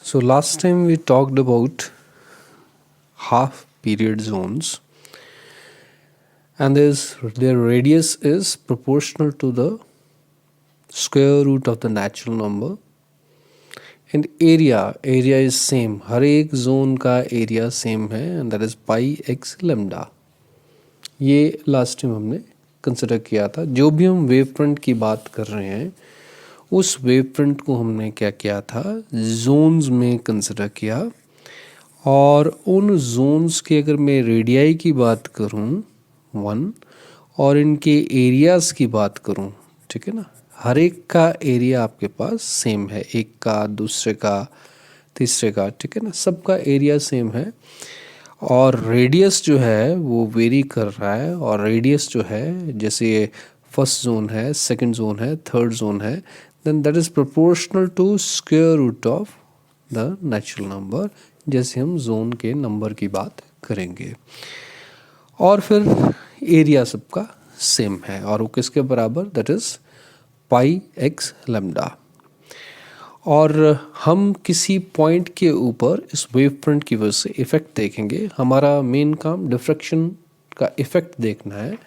So last time we talked about half period zones, and their radius is proportional to the square root of the natural number, and area is same. हर एक zone का area same है and that is pi x lambda. ये last time हमने consider किया था. जो भी हम वेव फ्रंट की बात कर रहे हैं उस वेव फ्रंट को हमने क्या किया था, जोन्स में कंसिडर किया. और उन जोन्स के अगर मैं रेडियाई की बात करूं 1 और इनके एरियाज की बात करूं, ठीक है ना, हर एक का एरिया आपके पास सेम है, एक का, दूसरे का, तीसरे का, ठीक है ना, सबका एरिया सेम है. और रेडियस जो है वो वेरी कर रहा है. और रेडियस जो है, जैसे ये फर्स्ट जोन है, सेकंड जोन है, थर्ड जोन है, then that is proportional to square root of the natural number, जैसे हम जोन के नंबर की बात करेंगे. और फिर एरिया सबका सेम है और वो किसके बराबर, that is pi x lambda. और हम किसी पॉइंट के ऊपर इस वेव फ्रंट की वजह से इफेक्ट देखेंगे. हमारा मेन काम डिफ्रैक्शन का इफेक्ट देखना है.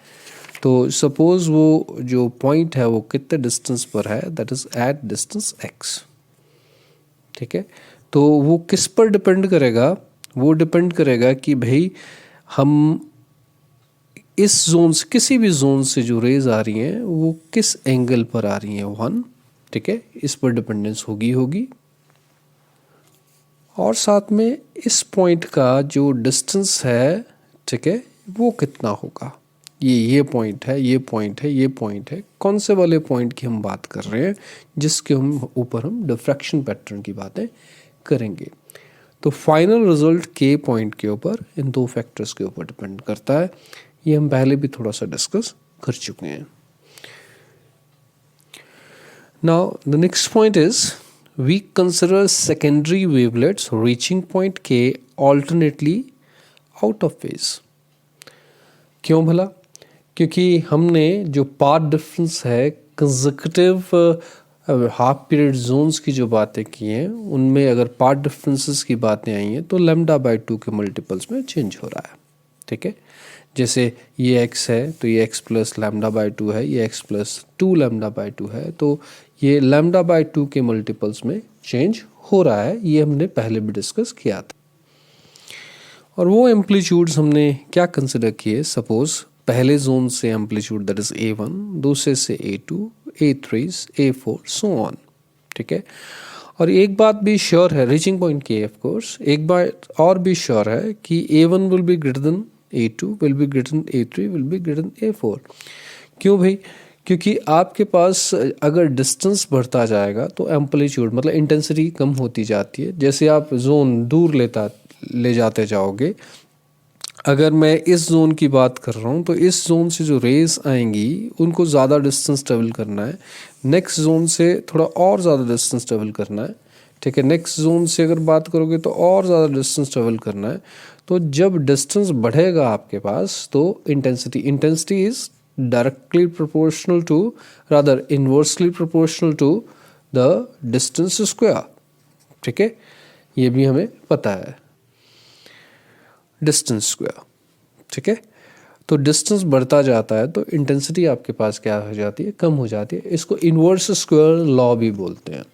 तो सपोज वो जो पॉइंट है वो कितने डिस्टेंस पर है, that is at distance x. ठीक है, तो वो किस पर डिपेंड करेगा, वो डिपेंड करेगा कि भाई हम इस जोन से, किसी भी जोन से जो रेज आ रही हैं वो किस एंगल पर आ रही हैं, 1. ठीक है, इस पर डिपेंडेंस होगी. और साथ में इस पॉइंट का जो डिस्टेंस है, ठीक है, वो कितना होगा. ये पॉइंट है, ये पॉइंट है, ये पॉइंट है. कौन से वाले पॉइंट की हम बात कर रहे हैं, जिसके ऊपर हम डिफ्रैक्शन पैटर्न की बातें करेंगे. तो फाइनल रिजल्ट के पॉइंट के ऊपर इन दो फैक्टर्स के ऊपर डिपेंड करता है. ये हम पहले भी थोड़ा सा डिस्कस कर चुके हैं. Now the next point is we consider secondary wavelets reaching point K alternately out of phase. क्यों भला? क्योंकि हमने जो पाथ डिफरेंस है कंसेक्यूटिव हाफ पीरियड जोन्स की जो बातें की हैं, उनमें अगर पाथ डिफरेंसेस की बातें आई हैं तो लैम्डा बाय 2 के मल्टीपल्स में चेंज हो रहा है. ठीक है, जैसे ये x है तो ये x प्लस लैम्डा बाय 2 है, ये x प्लस 2 लैम्डा बाय 2 है, तो ये लैम्डा बाय 2 के मल्टीपल्स में चेंज हो रहा है. ये हमने पहले भी डिस्कस किया था. और वो एम्पलीट्यूड्स हमने क्या कंसिडर किए, सपोज पहले जोन से एम्पलीट्यूड दैट इज A1, दूसरे से A2, A3, A4 so on. ठीक है, और एक बात भी श्योर है, रीचिंग पॉइंट के ऑफ कोर्स, एक बात और भी श्योर है कि A1 will be greater than A2, will be greater than A3, will be greater than A4. क्यों भाई? क्योंकि आपके पास अगर डिस्टेंस बढ़ता जाएगा तो एम्पलीट्यूड मतलब इंटेंसिटी कम होती जाती है. जैसे आप जोन दूर ले जाते जाओगे, अगर मैं इस जोन की बात कर रहा हूँ तो इस जोन से जो रेज आएंगी उनको ज़्यादा डिस्टेंस ट्रेवल करना है, नेक्स्ट जोन से थोड़ा और ज़्यादा डिस्टेंस ट्रेवल करना है. ठीक है, नेक्स्ट जोन से अगर बात करोगे तो और ज़्यादा डिस्टेंस ट्रेवल करना है. तो जब डिस्टेंस बढ़ेगा आपके पास तो intensity is directly proportional to, rather inversely proportional to the distance square. ठीक है, ये भी हमें पता है, डिस्टेंस स्क्वायर. ठीक है, तो डिस्टेंस बढ़ता जाता है तो इंटेंसिटी आपके पास क्या हो जाती है, कम हो जाती है. इसको इन्वर्स स्क्वायर लॉ भी बोलते हैं.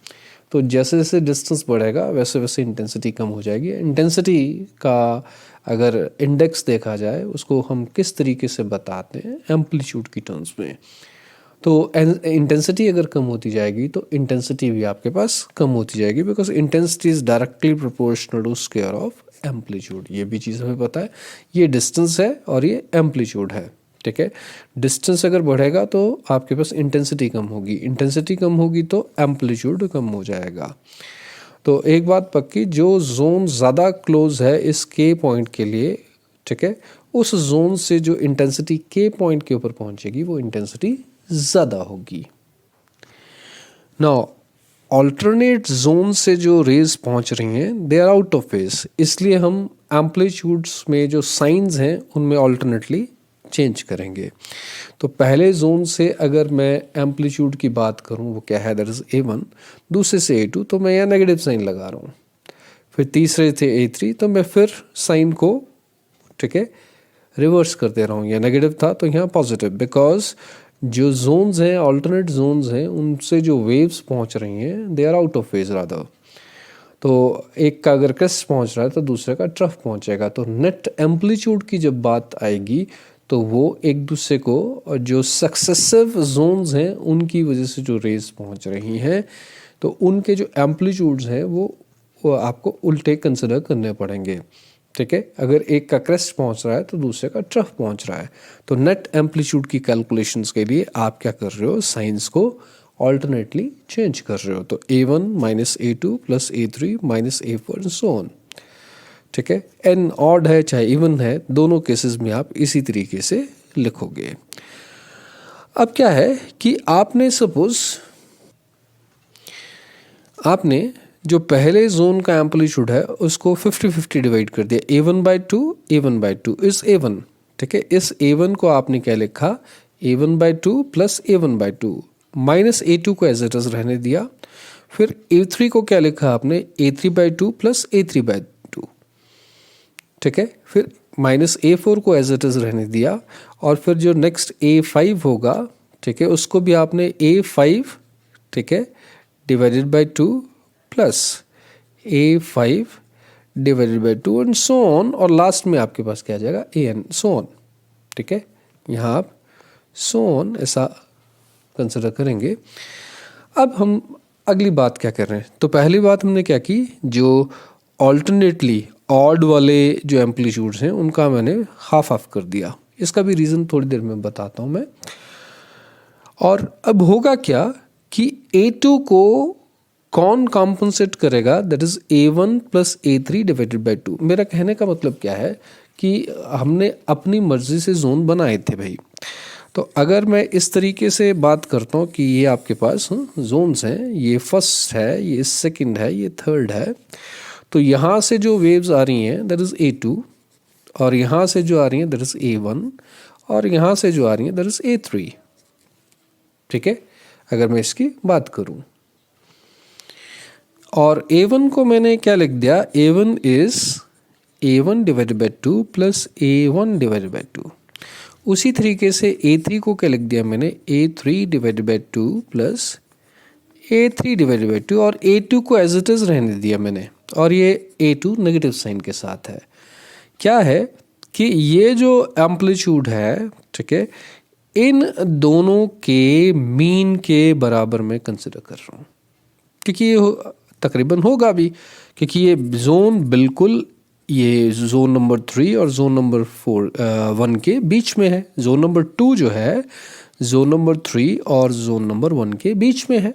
तो जैसे जैसे डिस्टेंस बढ़ेगा वैसे वैसे इंटेंसिटी कम हो जाएगी. इंटेंसिटी का अगर इंडेक्स देखा जाए उसको हम किस तरीके से बताते हैं, एम्पलीट्यूड की टर्म्स में. तो इंटेंसिटी अगर कम होती जाएगी तो इंटेंसिटी भी आपके पास कम होती जाएगी, because intensity is directly proportional to square of amplitude. ये भी चीज़ हमें पता है. ये डिस्टेंस है और ये एम्पलीट्यूड है. ठीक है, डिस्टेंस अगर बढ़ेगा तो आपके पास इंटेंसिटी कम होगी, इंटेंसिटी कम होगी तो एम्पलीट्यूड कम हो जाएगा. तो एक बात पक्की, जो जोन ज़्यादा क्लोज है इस के पॉइंट के लिए, ठीक है, उस जोन से जो इंटेंसिटी के पॉइंट के ऊपर पहुंचेगी वो इंटेंसिटी ज़्यादा होगी. नाउ ऑल्टरनेट जोन से जो रेज पहुंच रही हैं they are out of phase, इसलिए हम एम्पलीट्यूड्स में जो साइंस हैं उनमें ऑल्टरनेटली चेंज करेंगे. तो पहले जोन से अगर मैं एम्पलीट्यूड की बात करूं वो क्या है, दैट इज A1, दूसरे से A2, तो मैं यहाँ नेगेटिव साइन लगा रहा हूँ. फिर तीसरे थे A3, तो मैं फिर साइन को, ठीक है, रिवर्स कर दे रहा हूँ। ये नेगेटिव था तो यहाँ पॉजिटिव, बिकॉज जो जोन्स हैं, ऑल्टरनेट जोन्स हैं, उनसे जो वेव्स पहुँच रही हैं they are out of phase rather. तो एक का अगर क्रेस्ट पहुँच रहा है तो दूसरे का ट्रफ पहुँचेगा। तो नेट एम्पलीट्यूड की जब बात आएगी तो वो एक दूसरे को, जो सक्सेसिव जोन्स हैं उनकी वजह से जो रेज पहुँच रही हैं, तो उनके जो एम्पलीट्यूड्स हैं वो आपको उल्टे कंसिडर करने पड़ेंगे, ठीक है। अगर एक का क्रेस्ट पहुंच रहा है तो दूसरे का ट्रफ पहुंच रहा है। तो नेट एम्पलीट्यूड की कैलकुलेशंस के लिए आप क्या कर रहे हो, साइंस को ऑल्टरनेटली चेंज कर रहे हो। तो A1 minus A2 plus A3 minus A4 and so on, ठीक है। एन ऑड है चाहे इवन है, दोनों केसेस में आप इसी तरीके से लिखोगे। अब क्या है कि आपने सपोज आपने जो पहले जोन का एम्पलीट्यूड है उसको 50-50 डिवाइड कर दिया, A1/2 A1/2 इस A1, ठीक है। इस A1 को आपने क्या लिखा, A1/2 plus A1/2 minus A2 को एज इट इज रहने दिया। फिर A3 को क्या लिखा आपने, A3/2 प्लस A3/2, ठीक है। फिर माइनस A4 को एज इट इज रहने दिया। और फिर जो नेक्स्ट A5 होगा, ठीक है, उसको भी आपने A5, ठीक है, divided by 2 plus A5 divided by 2 and so on. और लास्ट में आपके पास क्या आ जाएगा, AN सो ऑन, ठीक है। यहाँ आप सो ऑन ऐसा कंसिडर करेंगे। अब हम अगली बात क्या कर रहे हैं, तो पहली बात हमने क्या की, जो ऑल्टरनेटली ऑड वाले जो एम्पलीट्यूड्स हैं उनका मैंने हाफ हाफ कर दिया। इसका भी रीज़न थोड़ी देर में बताता हूँ मैं। और अब होगा क्या कि A2 को कौन कॉम्पनसेट करेगा, that is A1 plus A3 divided by 2। मेरा कहने का मतलब क्या है कि हमने अपनी मर्जी से जोन बनाए थे भाई। तो अगर मैं इस तरीके से बात करता हूँ कि ये आपके पास जोन्स हैं, ये फर्स्ट है, ये सेकंड है, ये थर्ड है, तो यहाँ से जो वेव्स आ रही हैं दैट इज A2, और यहाँ से जो आ रही हैं दैट इज A1, और यहाँ से जो आ रही हैं दैट इज A3, ठीक है। अगर मैं इसकी बात करूं, और A1 को मैंने क्या लिख दिया, A1 is A1 divided by 2 plus A1 divided by 2। उसी तरीके से A3 को क्या लिख दिया मैंने, A3 divided by 2 plus A3 divided by 2, और A2 को एज इट इज रहने दिया मैंने, और ये A2 नेगेटिव साइन के साथ है। क्या है कि ये जो एम्पलीट्यूड है, ठीक है, इन दोनों के मीन के बराबर में कंसिडर कर रहा हूँ, क्योंकि ये तकरीबन होगा भी, क्योंकि ये जोन बिल्कुल ये जोन नंबर 3 और जोन नंबर 1 के बीच में है। जोन नंबर 2 जो है जोन नंबर 3 और जोन नंबर 1 के बीच में है।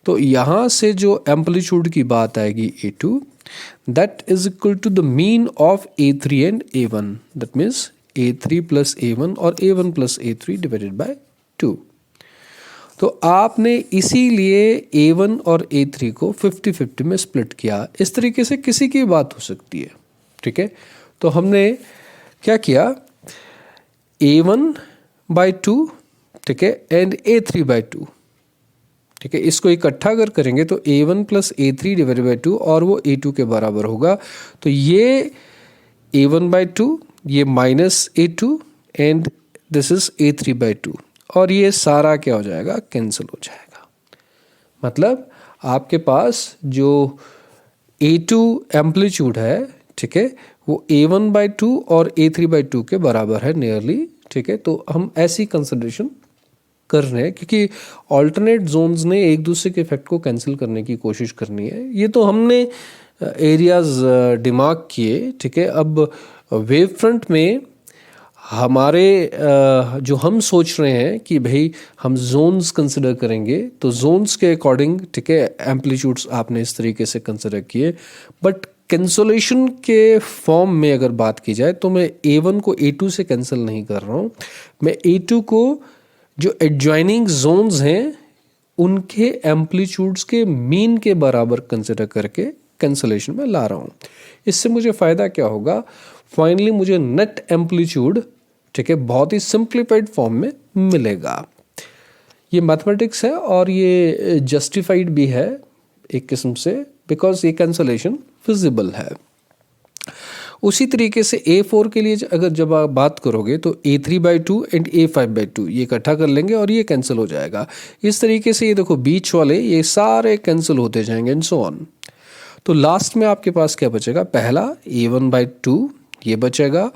तो यहाँ से जो एम्पलीट्यूड की बात आएगी A2, that is equal to the mean of A3 and A1, that means A3 plus A1 और A1 plus A3 divided by 2। तो आपने इसीलिए A1 और A3 को 50-50 में स्प्लिट किया। इस तरीके से किसी की बात हो सकती है, ठीक है। तो हमने क्या किया, A1/2, ठीक है, एंड A3/2, ठीक है। इसको इकट्ठा अगर करेंगे तो A1 plus A3 divided by 2, और वो A2 के बराबर होगा। तो ये A1/2, ये minus A2 and this is A3/2, और ये सारा क्या हो जाएगा, कैंसिल हो जाएगा। मतलब आपके पास जो A2 एम्पलीट्यूड है, ठीक है, वो A1/2 और A3/2 के बराबर है नियरली, ठीक है। तो हम ऐसी कंसिडरेशन कर रहे हैं क्योंकि ऑल्टरनेट जोन्स ने एक दूसरे के इफेक्ट को कैंसिल करने की कोशिश करनी है। ये तो हमने एरियाज दिमाग किए, ठीक है। अब वेव फ्रंट में हमारे जो हम सोच रहे हैं कि भाई हम जोन्स कंसिडर करेंगे, तो जोन्स के अकॉर्डिंग, ठीक है, एम्पलीट्यूड्स आपने इस तरीके से कंसिडर किए। बट कैंसलेशन के फॉर्म में अगर बात की जाए तो मैं A1 को A2 से कैंसिल नहीं कर रहा हूँ, मैं A2 को जो एडजॉइनिंग जोन्स हैं उनके एम्पलीट्यूड्स के मीन के बराबर कंसिडर करके कैंसलेशन में ला रहा हूँ। इससे मुझे फ़ायदा क्या होगा, फाइनली मुझे नेट एम्पलीट्यूड, ठीक है, बहुत ही सिंप्लीफाइड फॉर्म में मिलेगा। ये मैथमेटिक्स है और ये जस्टिफाइड भी है एक किस्म से, बिकॉज ये कैंसलेशन फिजिबल है। उसी तरीके से A4 के लिए अगर जब आप बात करोगे तो A3/2 एंड A5/2 ये इकट्ठा कर लेंगे और ये कैंसिल हो जाएगा। इस तरीके से ये देखो बीच वाले ये सारे कैंसिल होते जाएंगे एंड सो ऑन। तो लास्ट में आपके पास क्या बचेगा, पहला A1/2 ये बचेगा,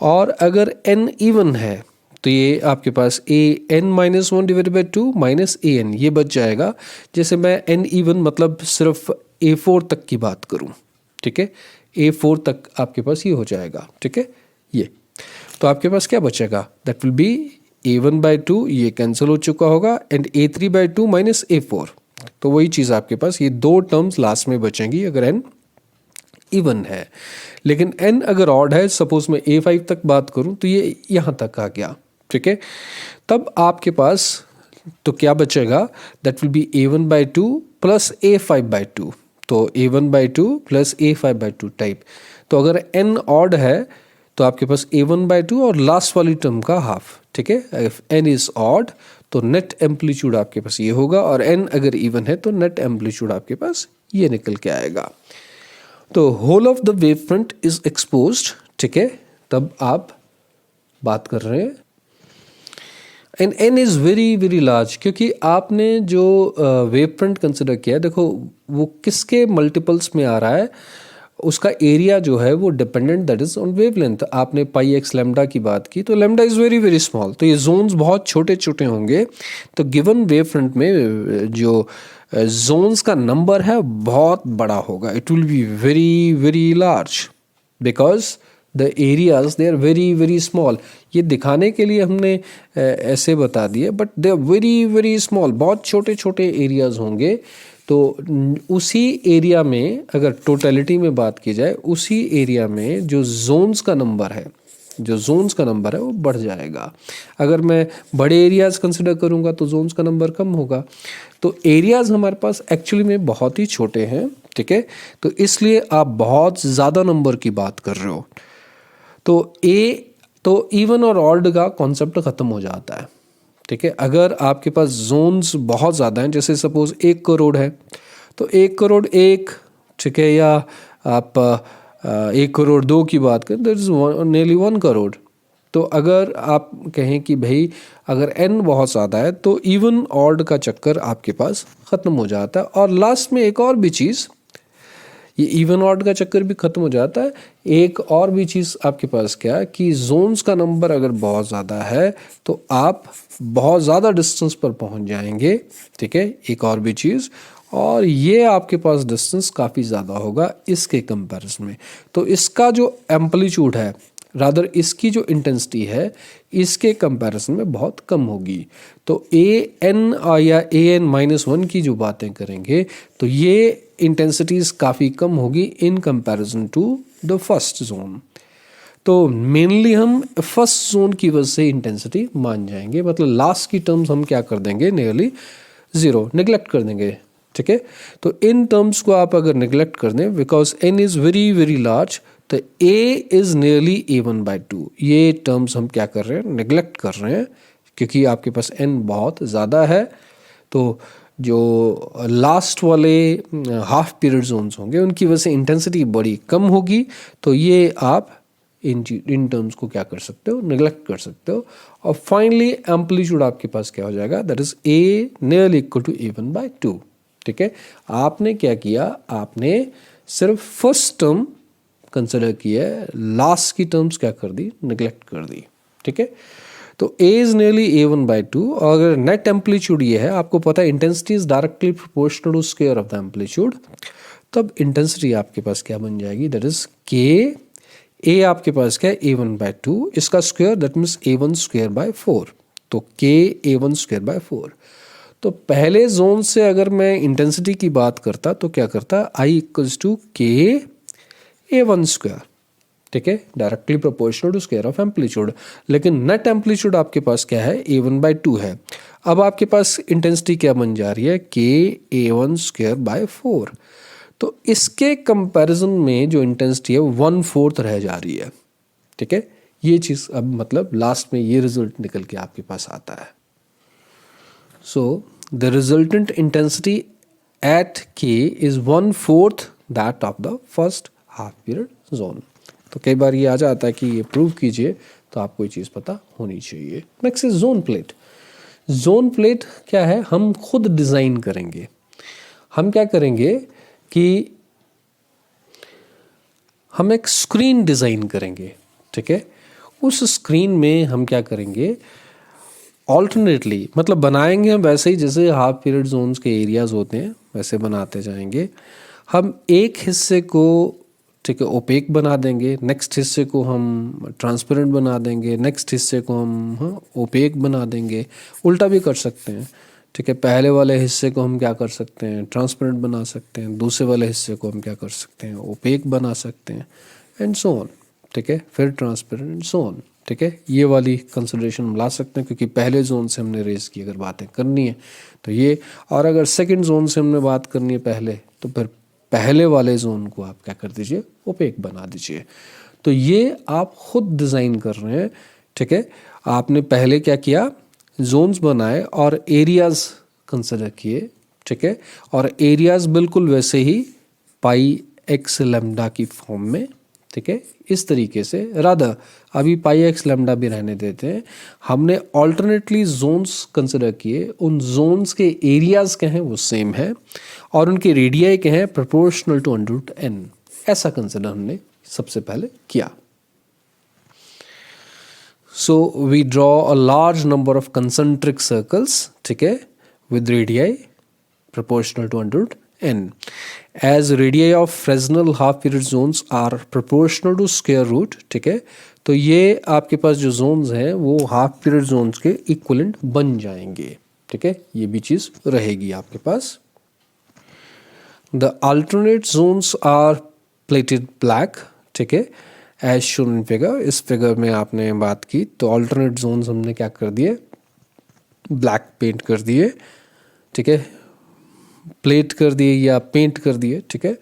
और अगर n इवन है तो ये आपके पास an-1/2 माइनस an ये बच जाएगा। जैसे मैं n इवन मतलब सिर्फ A4 तक की बात करूं, ठीक है, A4 तक आपके पास ये हो जाएगा, ठीक है। ये तो आपके पास क्या बचेगा, दैट विल बी A1/2 ये कैंसिल हो चुका होगा एंड A3/2 माइनस A4। तो वही चीज़ आपके पास ये दो टर्म्स लास्ट में बचेंगी अगर n इवन है। लेकिन n अगर ऑड है, सपोज मैं A5 तक बात करूं तो ये यहाँ तक आ गया, ठीक है। तब आपके पास तो क्या बचेगा, that will B A1/2 plus A5/2। तो A1/2 प्लस A5/2 टाइप। तो अगर n ऑड है तो आपके पास A1/2 और लास्ट वाली टर्म का हाफ, ठीक है। इफ n इज ऑड तो नेट एम्पलीट्यूड आपके पास ये होगा, और n अगर इवन है तो नेट एम्पलीट्यूड आपके पास ये निकल के आएगा। तो whole of the wave front is exposed, ठीक है। तब आप बात कर रहे हैं and n is very very large, क्योंकि आपने जो वेव फ्रंट कंसिडर किया है, देखो वो किसके मल्टीपल्स में आ रहा है, उसका एरिया जो है वो dependent that is on wavelength. आपने पाई एक्स लैम्डा की बात की, तो lambda is very very small, तो ये जोन्स बहुत छोटे छोटे होंगे। तो गिवन वेव फ्रंट में जो जोन्स का नंबर है बहुत बड़ा होगा, it will be very very large because the areas they are very very small. ये दिखाने के लिए हमने ऐसे बता दिए, but they are very very small, बहुत छोटे छोटे एरियाज होंगे। तो उसी एरिया में अगर टोटलिटी में बात की जाए, उसी एरिया में जो जोन्स का नंबर है, वो बढ़ जाएगा। अगर मैं बड़े एरियाज कंसिडर करूंगा तो जोन्स का नंबर कम होगा। तो एरियाज हमारे पास एक्चुअली में बहुत ही छोटे हैं, ठीक है। तो इसलिए आप बहुत ज़्यादा नंबर की बात कर रहे हो। तो इवन और ऑड का कॉन्सेप्ट ख़त्म हो जाता है, ठीक है। अगर आपके पास जोन्स बहुत ज़्यादा हैं, जैसे सपोज 1 करोड़ है, तो 1 करोड़ 1, ठीक है, या आप 1 करोड़ 2 की बात करें, दैट इज नियरली 1 करोड़। तो अगर आप कहें कि भाई अगर n बहुत ज़्यादा है तो इवन ऑड का चक्कर आपके पास ख़त्म हो जाता है। और लास्ट में एक और भी चीज़, ये इवन ऑड का चक्कर भी खत्म हो जाता है। एक और भी चीज़ आपके पास क्या है कि जोन्स का नंबर अगर बहुत ज़्यादा है तो आप बहुत ज़्यादा डिस्टेंस पर पहुंच जाएंगे, ठीक है। एक और भी चीज़, और ये आपके पास डिस्टेंस काफ़ी ज़्यादा होगा इसके कंपैरिजन में। तो इसका जो एम्पलीट्यूड है, रादर इसकी जो इंटेंसिटी है, इसके कंपैरिजन में बहुत कम होगी। तो an या an-1 की जो बातें करेंगे तो ये इंटेंसिटीज काफ़ी कम होगी in comparison to the first zone. तो मेनली हम फर्स्ट जोन की वजह से इंटेंसिटी मान जाएंगे, मतलब लास्ट की टर्म्स हम क्या कर देंगे, नियरली ज़ीरो निगलेक्ट कर देंगे, ठीक है। तो इन टर्म्स को आप अगर निगलेक्ट कर दें, because n is very very large, तो a इज़ नियरली a1/2, ये टर्म्स हम क्या कर रहे हैं, निगलेक्ट कर रहे हैं, क्योंकि आपके पास n बहुत ज़्यादा है। तो जो लास्ट वाले हाफ पीरियड जोन्स होंगे उनकी वजह से इंटेंसिटी बड़ी कम होगी। तो ये आप इन टर्म्स को क्या कर सकते हो, निगलेक्ट कर सकते हो। और फाइनली एम्पलीट्यूड आपके पास क्या हो जाएगा, that is a nearly equal to a1/2, ठीक है। आपने क्या किया, आपने सिर्फ फर्स्ट टर्म कंसिडर किया है, लास्ट की टर्म्स क्या कर दी, निगलेक्ट कर दी, ठीक है। तो a इज नियरली a1/2, और अगर नेट एम्पलीट्यूड ये है, आपको पता है intensity is directly proportional to square of the amplitude, तब इंटेंसिटी आपके पास क्या बन जाएगी, दैट इज k। a आपके पास क्या है, a1/2, इसका स्क्वायर दैट मीन्स a1²/4, तो k a1²/4। तो पहले जोन से अगर मैं इंटेंसिटी की बात करता तो क्या करता, I equals to k a1², ठीक है, directly proportional to square of amplitude. लेकिन नेट एम्पलीट्यूड आपके पास क्या है, a1/2 है। अब आपके पास इंटेंसिटी क्या बन जा रही है, k a1²/4। तो इसके कंपैरिजन में जो इंटेंसिटी है 1/4 रह जा रही है, ठीक है। ये चीज़ अब मतलब लास्ट में ये रिजल्ट निकल के आपके पास आता है। So the resultant intensity at K is 1/4 that of the first half period zone. तो कई बार ये आ जाता है कि ये प्रूव कीजिए, तो आपको ये चीज़ पता होनी चाहिए. Next is zone plate. Zone plate क्या है, हम खुद डिज़ाइन करेंगे. हम क्या करेंगे कि हम एक स्क्रीन डिज़ाइन करेंगे. ठीक है, उस स्क्रीन में हम क्या करेंगे, ऑल्टरनेटली मतलब बनाएंगे हम वैसे ही जैसे हाफ पीरियड जोन्स के एरियाज होते हैं वैसे बनाते जाएंगे. हम एक हिस्से को ठीक है ओपेक बना देंगे, नेक्स्ट हिस्से को हम ट्रांसपेरेंट बना देंगे, नेक्स्ट हिस्से को हम ओपेक बना देंगे. उल्टा भी कर सकते हैं. ठीक है, पहले वाले हिस्से को हम क्या कर सकते हैं, ट्रांसपेरेंट बना सकते हैं. दूसरे वाले हिस्से को हम क्या कर सकते हैं, ओपेक बना सकते हैं, एंड सो ऑन. ठीक है, फिर ट्रांसपेरेंट एंड सो ऑन. ठीक है, ये वाली कंसिडरेशन हम ला सकते हैं क्योंकि पहले जोन से हमने रेज की अगर बातें करनी है तो ये, और अगर सेकंड जोन से हमने बात करनी है पहले, तो फिर पहले वाले जोन को आप क्या कर दीजिए, ओपेक बना दीजिए. तो ये आप खुद डिज़ाइन कर रहे हैं. ठीक है, आपने पहले क्या किया, जोन्स बनाए और एरियाज कंसिडर किए. ठीक है, और एरियाज बिल्कुल वैसे ही पाई एक्स लैम्डा की फॉर्म में. ठीक है, इस तरीके से रादर अभी पाई एक्स लैम्डा भी रहने देते हैं. हमने ऑल्टरनेटली जोन्स कंसिडर किए, उन जोन्स के एरियाज क्या हैं वो सेम है और उनके रेडियाई क्या हैं प्रोपोर्शनल टू √n. ऐसा कंसिडर हमने सबसे पहले किया. So we draw a large number of concentric circles. ठीक है, with radii proportional to √n. As radii of Fresnel half period zones are proportional to square root. ठीक है, तो ये आपके पास जो जोन्स हैं वो हाफ पीरियड जोन्स के इक्विवेलेंट बन जाएंगे. ठीक है, ये भी चीज़ रहेगी आपके पास. The alternate zones are plated black. ठीक है, एज शोन इन फिगर. इस फिगर में आपने बात की तो alternate zones हमने क्या कर दिए, ब्लैक पेंट कर दिए. ठीक है, प्लेट कर दिए या पेंट कर दिए. ठीक है,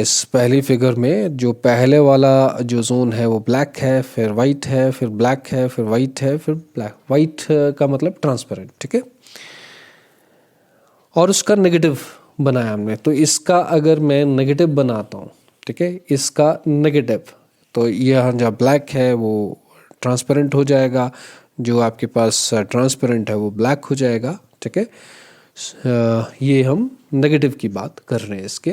इस पहली फिगर में जो पहले वाला जो जोन है वो ब्लैक है, फिर वाइट है, फिर ब्लैक है, फिर वाइट है, फिर ब्लैक. वाइट का मतलब ट्रांसपेरेंट. ठीक है, और उसका नेगेटिव बनाया हमने. तो इसका अगर मैं नेगेटिव बनाता हूँ, ठीक है, इसका नेगेटिव, तो यहाँ जहाँ ब्लैक है वो ट्रांसपेरेंट हो जाएगा, जो आपके पास ट्रांसपेरेंट है वो ब्लैक हो जाएगा. ठीक है, ये हम नेगेटिव की बात कर रहे हैं इसके.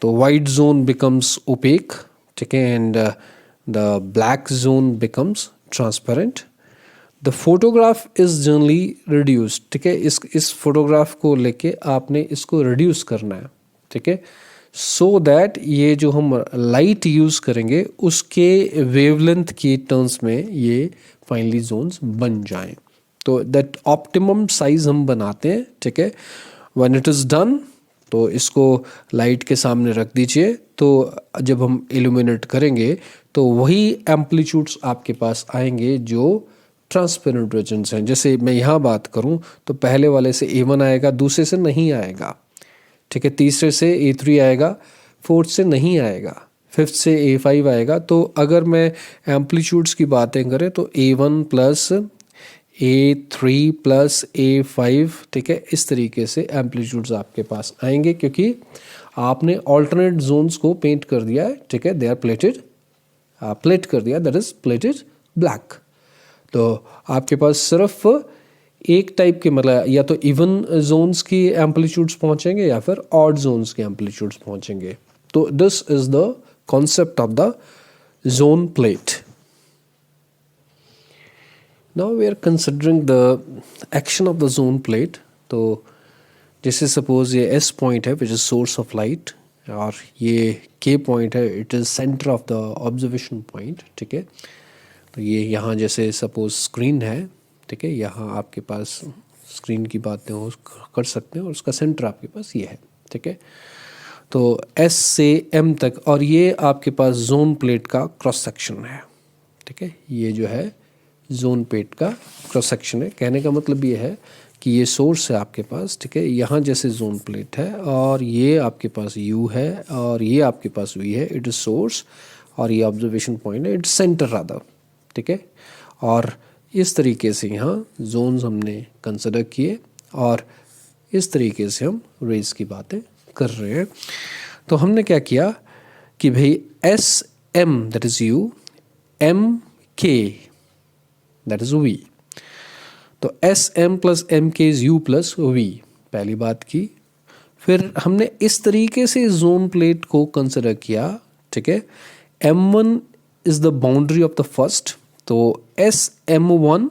तो वाइट जोन बिकम्स ओपेक. ठीक है, and the black zone becomes transparent. The photograph is generally reduced. ठीक है, इस फोटोग्राफ को लेके आपने इसको रिड्यूस करना है. ठीक है, सो दैट ये जो हम लाइट यूज करेंगे उसके वेवलेंथ के टर्म्स में ये फाइनली जोन्स बन जाएं. तो दैट ऑप्टिमम साइज हम बनाते हैं. ठीक है, व्हेन इट इज़ डन तो इसको लाइट के सामने रख दीजिए. तो जब हम इल्यूमिनेट करेंगे तो वही एम्पलीट्यूड्स आपके पास आएंगे जो ट्रांसपेरेंट रीजन्स हैं. जैसे मैं यहाँ बात करूँ तो पहले वाले से A1 आएगा, दूसरे से नहीं आएगा. ठीक है, तीसरे से A3 आएगा, फोर्थ से नहीं आएगा, फिफ्थ से A5 आएगा. तो अगर मैं एम्पलीट्यूड्स की बातें करें तो A1 plus A3 plus A5. ठीक है, इस तरीके से एम्पलीट्यूड्स आपके पास आएंगे क्योंकि आपने ऑल्टरनेट जोन्स को पेंट कर दिया है. ठीक है, दे आर प्लेटेड, प्लेट कर दिया, दैट इज प्लेटेड ब्लैक. तो आपके पास सिर्फ एक टाइप के मतलब या तो इवन जोन्स की एम्पलीट्यूड्स पहुंचेंगे या फिर ऑड जोन्स के एम्पलीट्यूड्स पहुंचेंगे. तो this is the concept of the zone plate. Now we are considering the action of the zone plate. तो जैसे सपोज ये S पॉइंट है which is source of light, और ये K पॉइंट है, it is centre of the observation point. ठीक है, तो ये यहाँ जैसे सपोज स्क्रीन है. ठीक है, यहाँ आपके पास स्क्रीन की बातें हो कर सकते हैं और उसका सेंटर आपके पास ये है. ठीक है, तो S से M तक, और ये आपके पास जोन प्लेट का क्रॉस सेक्शन है. ठीक है, ये जो है जोन प्लेट का क्रॉस सेक्शन है. कहने का मतलब ये है कि ये सोर्स है आपके पास. ठीक है, यहाँ जैसे जोन प्लेट है और ये आपके पास U है और ये आपके पास V है, इट इज सोर्स, और ये ऑब्जर्वेशन पॉइंट है, इट्स सेंटर रादर. ठीक है, और इस तरीके से यहाँ जोन्स हमने कंसिडर किए और इस तरीके से हम रेज की बातें कर रहे हैं। तो हमने क्या किया कि भाई S M that is u, M K that is v, तो S M plus M K is u plus v, पहली बात की। फिर हमने इस तरीके से जोन प्लेट को कंसिडर किया, ठीक है। M1 is the boundary of the first, तो S M one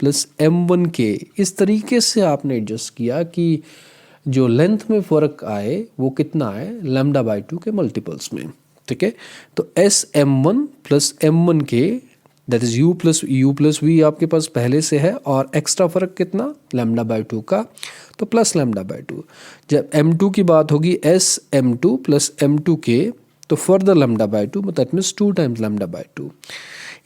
plus M1 के इस तरीके से आपने एडजस्ट किया कि जो लेंथ में फ़र्क आए वो कितना आए, लैम्डा बाई 2 के मल्टीपल्स में, ठीक है। तो S M one plus M1 K that is u plus v आपके पास पहले से है, और एक्स्ट्रा फ़र्क कितना, लैम्डा बाई 2 का, तो प्लस लैम्डा बाई 2। जब M2 की बात होगी एस M2 प्लस M2 के, तो further lambda by 2, that means 2 times lambda by 2।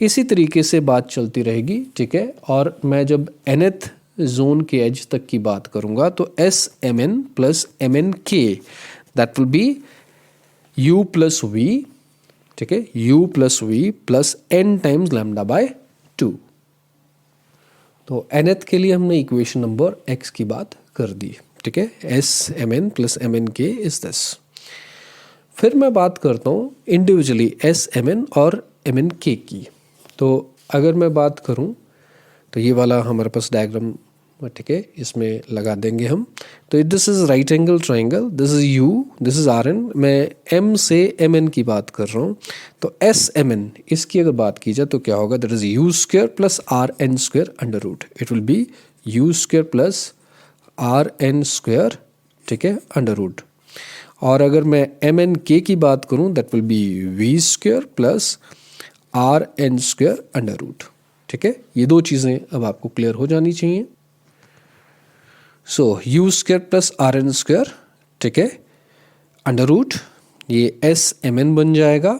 इसी तरीके से बात चलती रहेगी, ठीक है। और मैं जब nth जोन के एज तक की बात करूंगा तो S M N plus M N के that will be U plus V, ठीक है, u plus V plus n times lambda by 2। तो nth के लिए हमने इक्वेशन नंबर x की बात कर दी, ठीक है। S M N plus M N K is this. फिर मैं बात करता हूँ इंडिविजुअली एस एम एन और एम एन के की। तो अगर मैं बात करूँ तो ये वाला हमारे पास डायग्राम, ठीक है, इसमें लगा देंगे हम। तो this is right angle triangle, this is u, this is R N. मैं एम से एम एन की बात कर रहा हूँ, तो एस एम एन इसकी अगर बात की जाए तो क्या होगा, that is u square plus R N square under root, it will be u square plus R N square, ठीक है, अंडर रूट। और अगर मैं एम एन के की बात करूँ that will be v square plus R N square under root, ठीक है। ये दो चीज़ें अब आपको क्लियर हो जानी चाहिए। So u square plus R N square, ठीक है, अंडर रूट, ये एस एम एन बन जाएगा।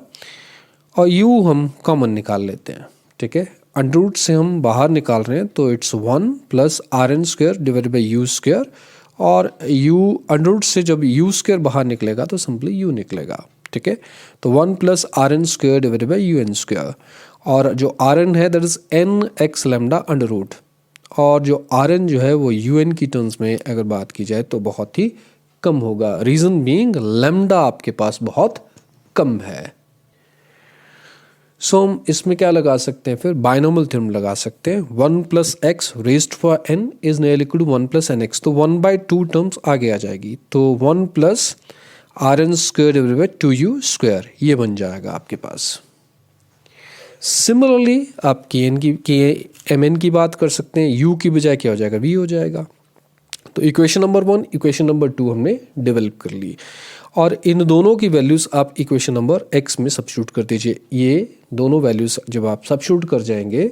और यू हम कॉमन निकाल लेते हैं, ठीक है, अंडर रूट से हम बाहर निकाल रहे हैं तो it's 1 plus R N square divided by u square. और यू अंडर रूट से जब यू स्क्वायर बाहर निकलेगा तो सिंपली यू निकलेगा, ठीक है। तो 1 plus R N square divided by u N square, और जो आर एन है that is N X lambda under root, और जो आर एन जो है वो यू एन की टर्म्स में अगर बात की जाए तो बहुत ही कम होगा, रीजन बीइंग लैम्डा आपके पास बहुत कम है। सो हम इसमें क्या लगा सकते हैं, फिर बाइनोमियल थ्योरम लगा सकते हैं। 1 plus X raised for n is near equal to 1 plus N X, तो 1/2 टर्म्स आगे आ जाएगी, तो 1 plus R N square divided by 2u square, ये बन जाएगा आपके पास। सिमिलरली आप एम एन की बात कर सकते हैं, u की बजाय क्या हो जाएगा, v हो जाएगा। तो इक्वेशन नंबर 1 इक्वेशन नंबर 2 हमने डेवलप कर ली, और इन दोनों की वैल्यूज़ आप इक्वेशन नंबर x में सब्स्टिट्यूट कर दीजिए। ये दोनों वैल्यूज़ जब आप सब्स्टिट्यूट कर जाएंगे